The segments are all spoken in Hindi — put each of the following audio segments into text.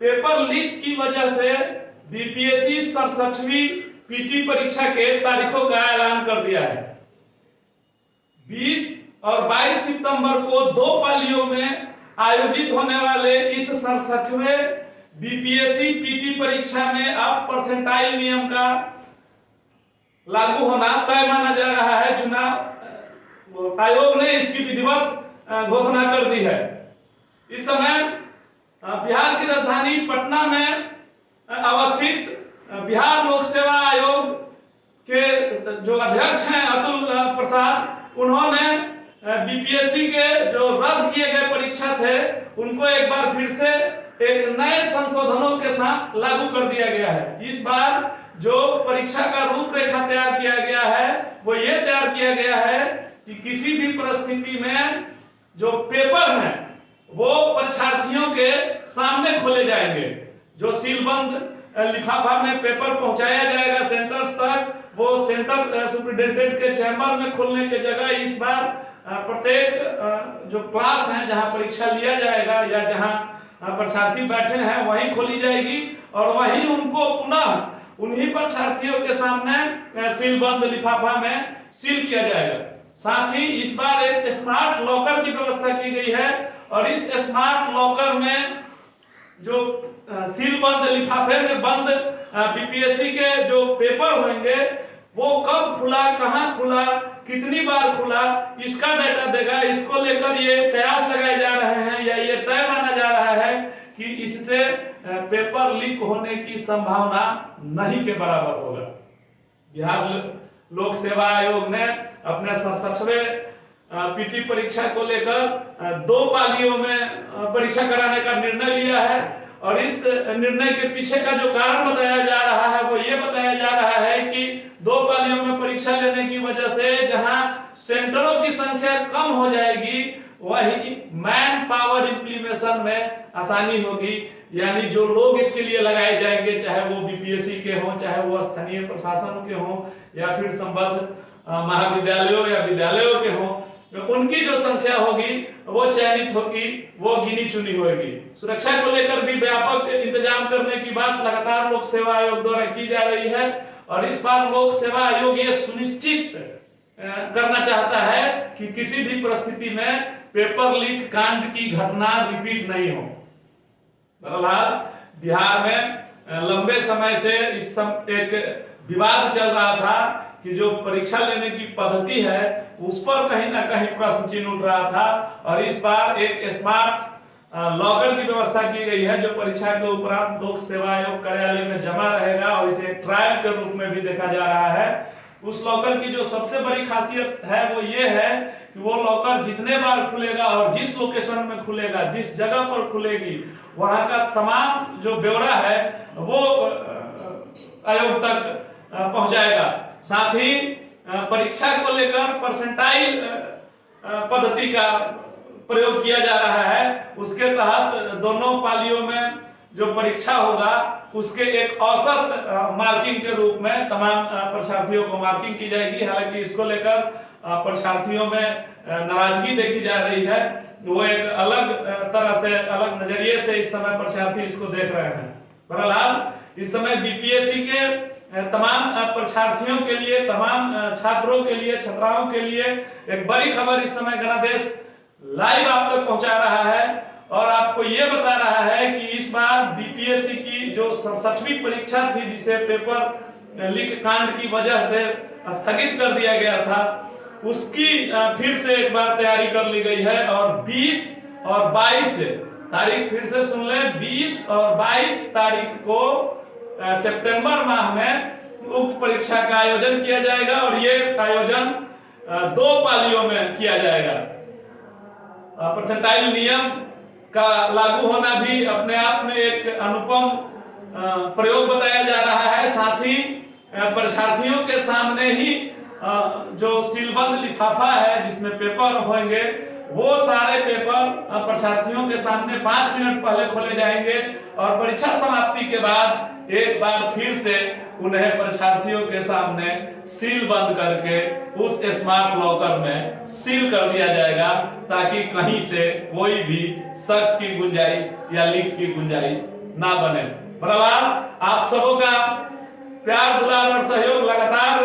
पेपर लीक की वजह से बीपीएससी 67वीं पीटी परीक्षा के तारीखों का ऐलान कर दिया है। 20 और 22 सितंबर को 2 पालियों में आयोजित होने वाले इस 67वें बीपीएससी पीटी परीक्षा में अब परसेंटाइल नियम का लागू होना तय माना जा रहा है। चुनाव आयोग ने इसकी विधिवत घोषणा कर दी है। इस समय बिहार की राजधानी पटना में अवस्थित बिहार लोक सेवा आयोग के जो अध्यक्ष हैं अतुल प्रसाद, उन्होंने बीपीएससी के जो रद्द किए गए परीक्षा थे उनको एक बार फिर से एक नए संशोधनों के साथ लागू कर दिया गया है। इस बार जो परीक्षा का रूपरेखा तैयार किया गया है वो ये तैयार किया गया है कि किसी भी परिस्थिति में जो पेपर हैं वो परीक्षार्थियों के सामने खोले जाएंगे। जो सीलबंद लिफाफा में पेपर पहुंचाया जाएगा सेंटर्स तक, वो सेंटर सुपरिटेंडेंट के चैम्बर में खोलने की जगह इस बार प्रत्येक जो क्लास है जहां परीक्षा लिया जाएगा या जहां परीक्षार्थी बैठे हैं वहीं खोली जाएगी और वहीं उनको पुनः उन्हीं परीक्षार्थियों के सामने सीलबंद लिफाफा में सील किया जाएगा। साथ ही इस बार एक स्मार्ट लॉकर की व्यवस्था की गई है और इस स्मार्ट लॉकर में जो सीलबंद लिफाफे में बंद बीपीएससी के जो पेपर होंगे वो कब खुला, कहां खुला, कितनी बार खुला, इसका डेटा देगा। इसको लेकर ये प्रयास लगाए जा रहे हैं या ये तय माना जा रहा है कि इससे पेपर लीक होने की संभावना नहीं के बराबर होगा। बिहार लोक सेवा आयोग ने अपने 67वें पीटी परीक्षा को लेकर 2 पालियों में परीक्षा कराने का निर्णय लिया है और इस निर्णय के पीछे का जो कारण बताया जा रहा है वो ये बताया जा रहा है कि 2 पालियों में परीक्षा लेने की वजह से जहां सेंटरों की संख्या कम हो जाएगी वही मैन पावर इंप्लीमेशन में आसानी होगी। यानी जो लोग इसके लिए लगाए जाएंगे, चाहे वो बीपीएससी के हों, चाहे वो स्थानीय प्रशासन के हों या फिर संबद्ध महाविद्यालयों या विद्यालयों के हों, तो उनकी जो संख्या होगी वो चयनित होगी, वो गिनी चुनी होगी। सुरक्षा को लेकर भी व्यापक इंतजाम करने की बात लगातार लोक सेवा आयोग द्वारा की जा रही है और इस बार लोक सेवा आयोग ये सुनिश्चित करना चाहता है कि किसी भी परिस्थिति में पेपर लीक कांड की घटना रिपीट नहीं हो। बहरहाल बिहार में लंबे समय से एक विवाद चल रहा था कि जो परीक्षा लेने की पद्धति है उस पर कहीं ना कहीं प्रश्न चिन्ह उठ रहा था और इस बार एक स्मार्ट लॉकर की व्यवस्था की गई है जो परीक्षा के उपरांत लोक सेवा आयोग कार्यालय में जमा रहेगा और इसे एक ट्रायल के रूप में भी देखा जा रहा है। उस लॉकर की जो सबसे बड़ी खासियत है वो ये है कि वो लॉकर जितने बार खुलेगा और जिस लोकेशन में खुलेगा, जिस जगह पर खुलेगी, वहां का तमाम जो ब्यौरा है वो आयोग तक पहुंचाएगा। साथ ही परीक्षा को लेकर परसेंटाइल पद्धति का प्रयोग किया जा रहा है। उसके तहत दोनों पालियों में जो परीक्षा होगा उसके एक औसत मार्किंग के रूप में तमाम परीक्षार्थियों को मार्किंग की जाएगी। हालांकि इसको लेकर परीक्षार्थियों में नाराजगी देखी जा रही है, वो एक अलग तरह से, अलग नजरिए से इस समय परीक्षार्थी इसको देख रहे हैं। बहरहाल इस समय बीपीएससी के तमाम परीक्षार्थियों के लिए, तमाम छात्रों के लिए, छात्राओं के लिए एक बड़ी खबर इस समय गणदेश लाइव आप तक पहुंचा रहा है और आपको यह बता रहा है कि इस बार बीपीएससी की जो 67वीं परीक्षा थी जिसे पेपर लीक कांड की वजह से स्थगित कर दिया गया था, उसकी फिर से एक बार तैयारी कर ली गई है और 20 और 22 तारीख फिर से सुन लें, 20 और 22 तारीख को सितंबर माह में उक्त परीक्षा का आयोजन किया जाएगा और ये आयोजन 2 पालियों में किया जाएगा। परसेंटाइल नियम का लागू होना भी अपने आप में एक अनुपम प्रयोग बताया जा रहा है। साथ ही परीक्षार्थियों के सामने ही जो सीलबंद लिफाफा है जिसमें पेपर होंगे वो सारे पेपर परीक्षार्थियों के सामने 5 मिनट पहले खोले जाएंगे और परीक्षा समाप्ति के बाद एक बार फिर से उन्हें परीक्षार्थियों के सामने सील बंद करके उस स्मार्ट लॉकर में सील कर दिया जाएगा ताकि कहीं से कोई भी शक की गुंजाइश या लीक की गुंजाइश ना बने। बहरहाल आप सबों का प्यार, दुलार और सहयोग लगातार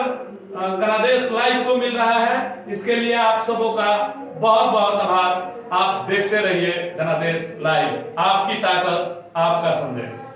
गणादेश लाइव को मिल रहा है। इसके लिए आप सबों का बहुत बहुत आभार। आप देखते रहिए गणादेश लाइव, आपकी ताकत, आपका संदेश।